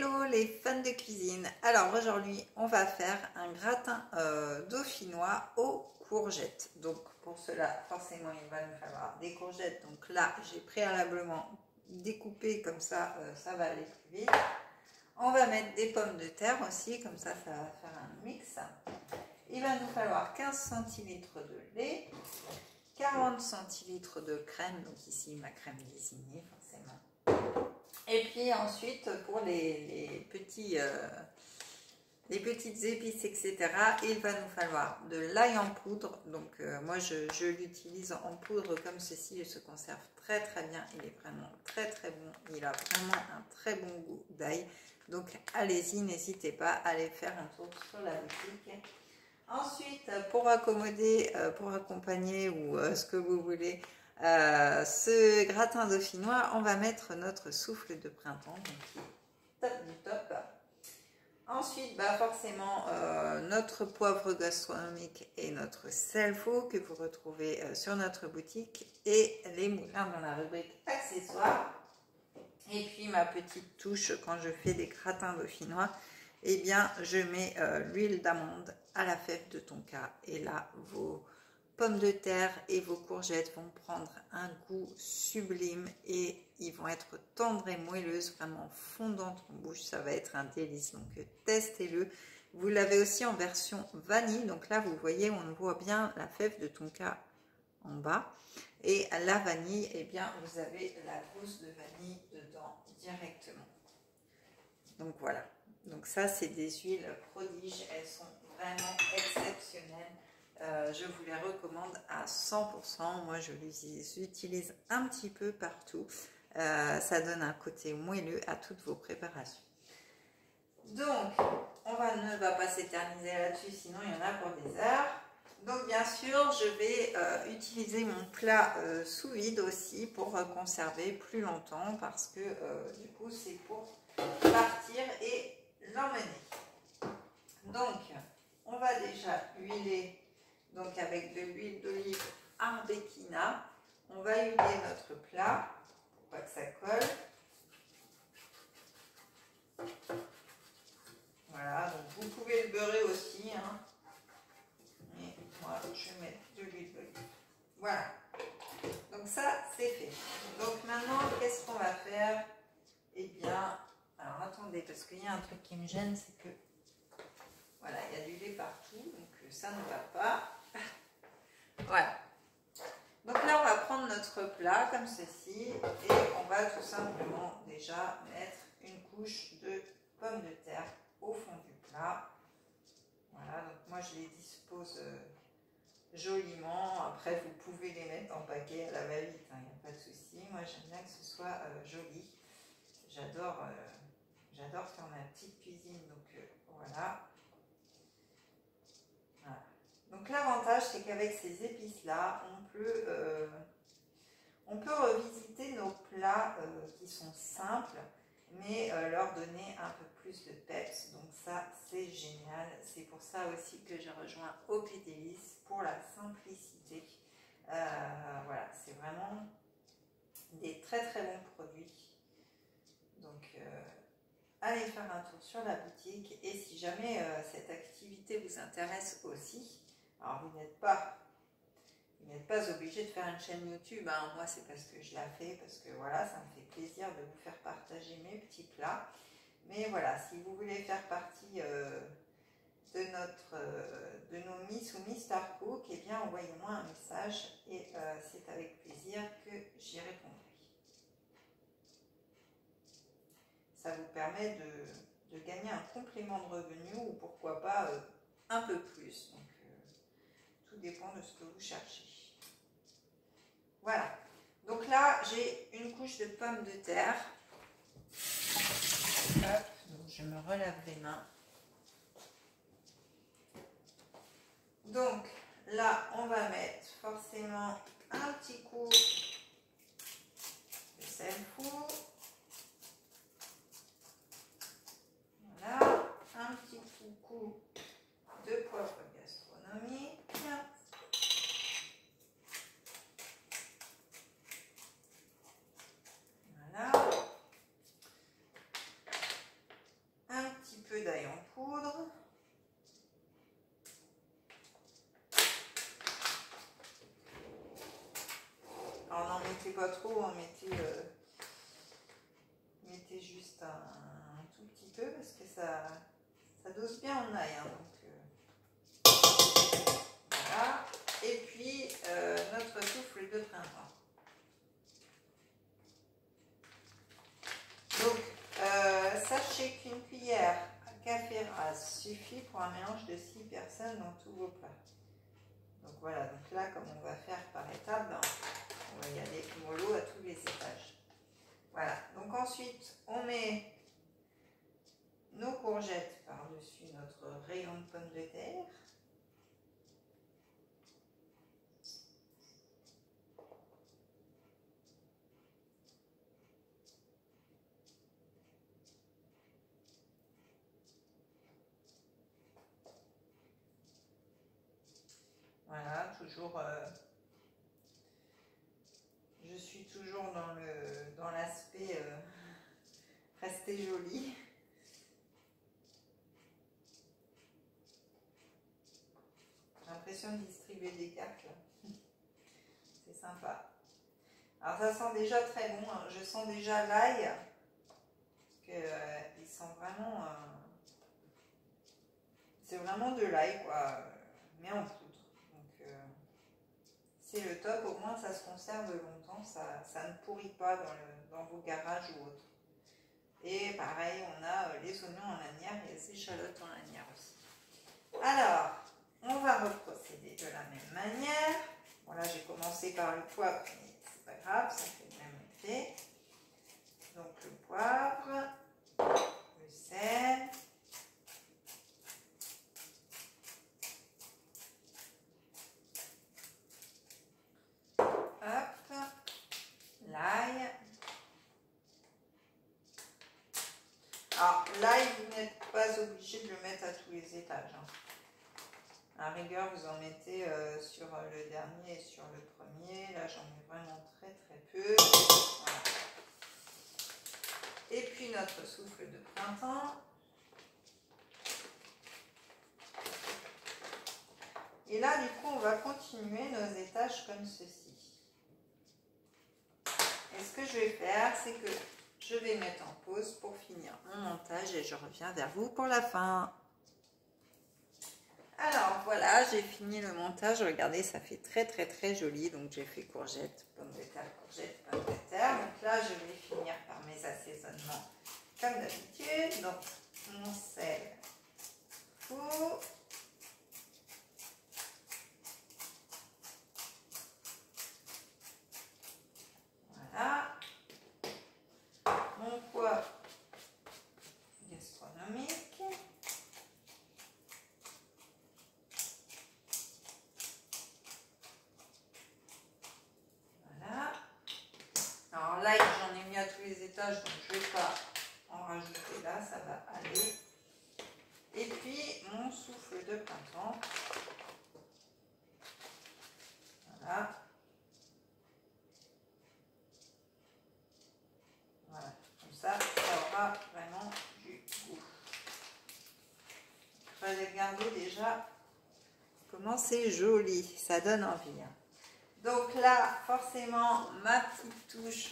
Hello les fans de cuisine. Alors aujourd'hui on va faire un gratin dauphinois aux courgettes. Donc pour cela forcément il va nous falloir des courgettes. Donc là j'ai préalablement découpé comme ça, ça va aller plus vite. On va mettre des pommes de terre aussi, comme ça ça va faire un mix. Il va nous falloir 15 centilitres de lait, 40 centilitres de crème, donc ici ma crème désignée forcément. Et puis ensuite pour les petites épices, etc., il va nous falloir de l'ail en poudre. Donc moi je l'utilise en poudre comme ceci, il se conserve très très bien, il est vraiment très très bon, il a vraiment un très bon goût d'ail. Donc allez-y, n'hésitez pas à aller faire un tour sur la boutique. Ensuite, pour accommoder, pour accompagner ou ce que vous voulez, ce gratin dauphinois, on va mettre notre souffle de printemps, donc top du top. Ensuite, forcément, notre poivre gastronomique et notre sel faux que vous retrouvez sur notre boutique et les moulins dans la rubrique accessoires. Et puis ma petite touche quand je fais des gratins dauphinois, eh bien je mets l'huile d'amande à la fève de tonka. Et là, vos pommes de terre et vos courgettes vont prendre un goût sublime et ils vont être tendres et moelleuses, vraiment fondantes en bouche. Ça va être un délice, donc testez-le. Vous l'avez aussi en version vanille. Donc là, vous voyez, on voit bien la fève de tonka en bas. Et à la vanille, eh bien, vous avez la gousse de vanille dedans directement. Donc voilà. Donc ça, c'est des huiles prodiges. Elles sont vraiment exceptionnelles. Je vous les recommande à 100%. Moi, je les utilise un petit peu partout. Ça donne un côté moelleux à toutes vos préparations. Donc, on ne va pas s'éterniser là-dessus, sinon il y en a pour des heures. Donc bien sûr, je vais utiliser mon plat sous vide aussi pour conserver plus longtemps parce que du coup c'est pour partir et l'emmener. Donc on va déjà huiler donc avec de l'huile d'olive Arbequina. On va huiler notre plat pour pas que ça colle. Voilà, donc vous pouvez le beurrer aussi, hein. Et moi, je vais mettre de l'huile d'olive. Voilà. Donc ça, c'est fait. Donc maintenant, qu'est-ce qu'on va faire? Eh bien, alors attendez, parce qu'il y a un truc qui me gêne, c'est que, voilà, il y a du lait partout, donc ça ne va pas. Voilà. Donc là, on va prendre notre plat comme ceci, et on va tout simplement déjà mettre une couche de pommes de terre au fond du plat. Voilà, donc moi je les dispose joliment. Après, vous pouvez les mettre en paquet à la va-vite, il n'y a pas de souci. Moi j'aime bien que ce soit joli. J'adore faire ma petite cuisine, donc voilà. Voilà. Donc l'avantage, c'est qu'avec ces épices-là, on peut revisiter nos plats qui sont simples, mais leur donner un peu plus de peps. Donc ça, c'est génial. C'est pour ça aussi que j'ai rejoint Opédélice, pour la simplicité. Voilà, c'est vraiment des très très bons produits. Donc allez faire un tour sur la boutique. Et si jamais cette activité vous intéresse aussi, alors vous n'êtes pas obligé de faire une chaîne YouTube, hein. Moi c'est parce que je la fais, parce que voilà, ça me fait plaisir de vous faire partager mes petits plats. Mais voilà, si vous voulez faire partie de nos Miss ou Mister Cook, eh bien envoyez-moi un message et c'est avec plaisir que j'y répondrai. Ça vous permet de gagner un complément de revenu ou pourquoi pas un peu plus. Donc tout dépend de ce que vous cherchez. Voilà. Donc là, j'ai une couche de pommes de terre. Hop, donc je me relave les mains. Donc là, on va mettre forcément un petit coup de sel fou. Voilà, un petit coup de poivre gastronomique. Voilà. pas trop, hein, mettez juste un tout petit peu parce que ça dose bien en ail. Hein, donc, voilà. Et puis notre souffle de printemps. Donc, sachez qu'une cuillère à café rase suffit pour un mélange de 6 personnes dans tous vos plats. Donc voilà, donc là, comme on va faire par étapes, ben, on va y aller mollo à tous les étages. Voilà, donc ensuite, on met nos courgettes par-dessus notre rayon de pommes de terre. Voilà, toujours, je suis toujours dans l'aspect rester joli. J'ai l'impression de distribuer des cartes là. C'est sympa. Alors ça sent déjà très bon, hein. Je sens déjà l'ail, qu'il sent vraiment, c'est vraiment de l'ail quoi, mais en poudre. Donc c'est le top, au moins ça se conserve longtemps, ça ne pourrit pas dans vos garages ou autres. Et pareil, on a les oignons en lanière et les échalotes en lanière aussi. Alors, on va reprocéder de la même manière. Bon là j'ai commencé par le poivre, mais c'est pas grave, ça fait le même effet. Donc le poivre, le sel, hop, l'ail. Alors l'ail, vous n'êtes pas obligé de le mettre à tous les étages. Hein. À rigueur, vous en mettez sur le dernier et sur le premier. Là, j'en mets vraiment très très peu. Voilà. Et puis notre souffle de printemps. Et là, du coup, on va continuer nos étages comme ceci. Et ce que je vais faire, c'est que je vais mettre en pause pour finir mon montage et je reviens vers vous pour la fin. Alors voilà, j'ai fini le montage. Regardez, ça fait très très très joli. Donc j'ai fait courgettes, pommes de terre, courgettes, pommes de terre. Donc là, je vais finir par mes assaisonnements comme d'habitude. Donc mon sel fou. Voilà. Mon poivre gastronomique. Alors là, j'en ai mis à tous les étages, donc je ne vais pas en rajouter là, ça va aller. Et puis, mon souffle de printemps. Voilà. Voilà, comme ça aura vraiment du goût. Regardez déjà comment c'est joli, ça donne envie. Hein. Donc là, forcément, ma petite touche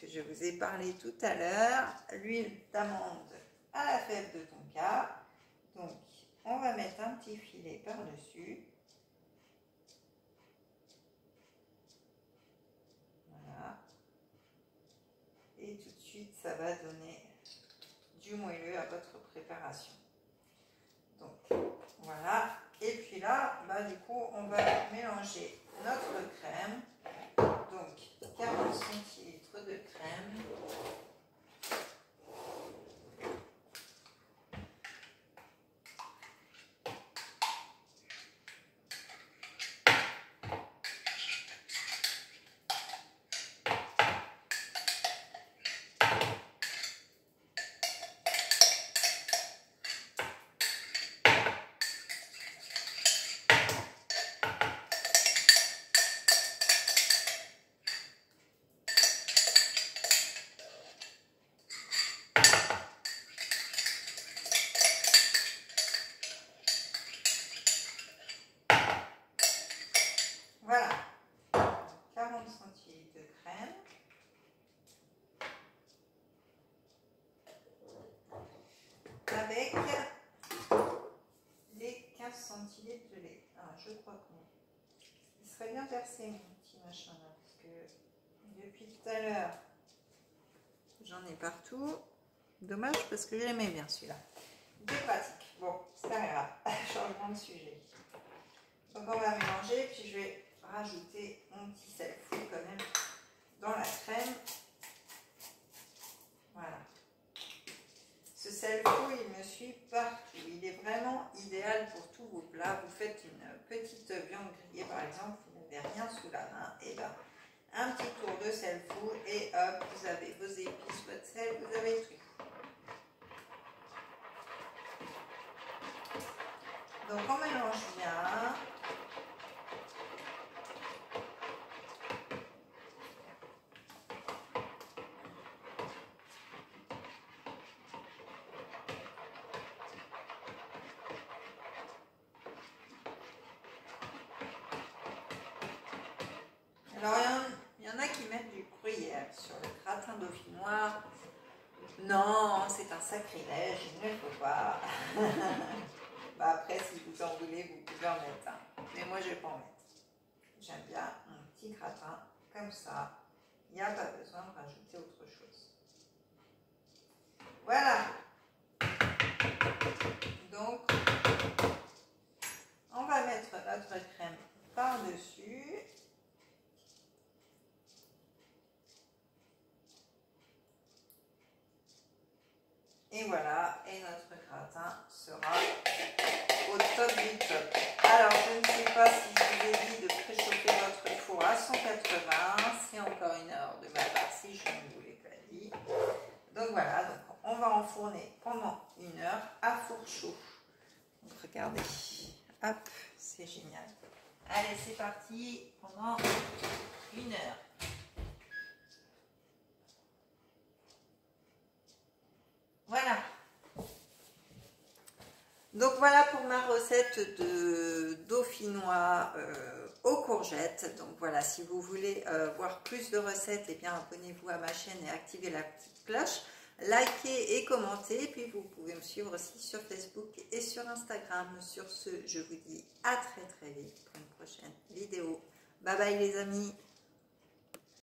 que je vous ai parlé tout à l'heure, l'huile d'amande à la fève de tonka. Donc, on va mettre un petit filet par-dessus. Voilà. Et tout de suite, ça va donner du moelleux à votre préparation. Donc, voilà. Et puis là, bah, du coup, on va mélanger notre crème. Donc, 40 centilitres de crème. il est pelé. Ah, je crois qu'il serait bien versé, mon petit machin là, parce que depuis tout à l'heure, j'en ai partout. Dommage parce que j'aimais bien celui-là. C'est pratique. Bon, c'est pas grave. Changement de sujet. Donc on va mélanger, puis je vais rajouter mon petit sel fou quand même dans la crème. Voilà. Ce sel fou, il me suit partout. Il est vraiment idéal pour tous vos plats. Vous faites une petite viande grillée par exemple, vous n'avez rien sous la main, et ben un petit tour de sel fou et hop, vous avez vos épices, votre sel, vous avez tout. Donc on mélange bien. Alors il y en a qui mettent du gruyère sur le gratin dauphinois. Non, c'est un sacrilège, il ne faut pas. Bah après, si vous en voulez, vous pouvez en mettre. Hein. Mais moi, je ne vais pas en mettre. J'aime bien un petit gratin comme ça. Il n'y a pas besoin de rajouter autre chose. Voilà. Donc, on va mettre notre crème par-dessus. Et voilà, et notre gratin sera au top du top. Alors, je ne sais pas si je vous ai dit de préchauffer votre four à 180. C'est encore une heure de ma part si je ne vous l'ai pas dit. Donc voilà, donc on va enfourner pendant une heure à four chaud. Donc regardez, hop, c'est génial. Allez, c'est parti pendant une heure. Voilà. Donc voilà pour ma recette de dauphinois aux courgettes. Donc voilà, si vous voulez voir plus de recettes, eh bien abonnez-vous à ma chaîne et activez la petite cloche. Likez et commentez. Et puis vous pouvez me suivre aussi sur Facebook et sur Instagram. Sur ce, je vous dis à très très vite pour une prochaine vidéo. Bye bye les amis.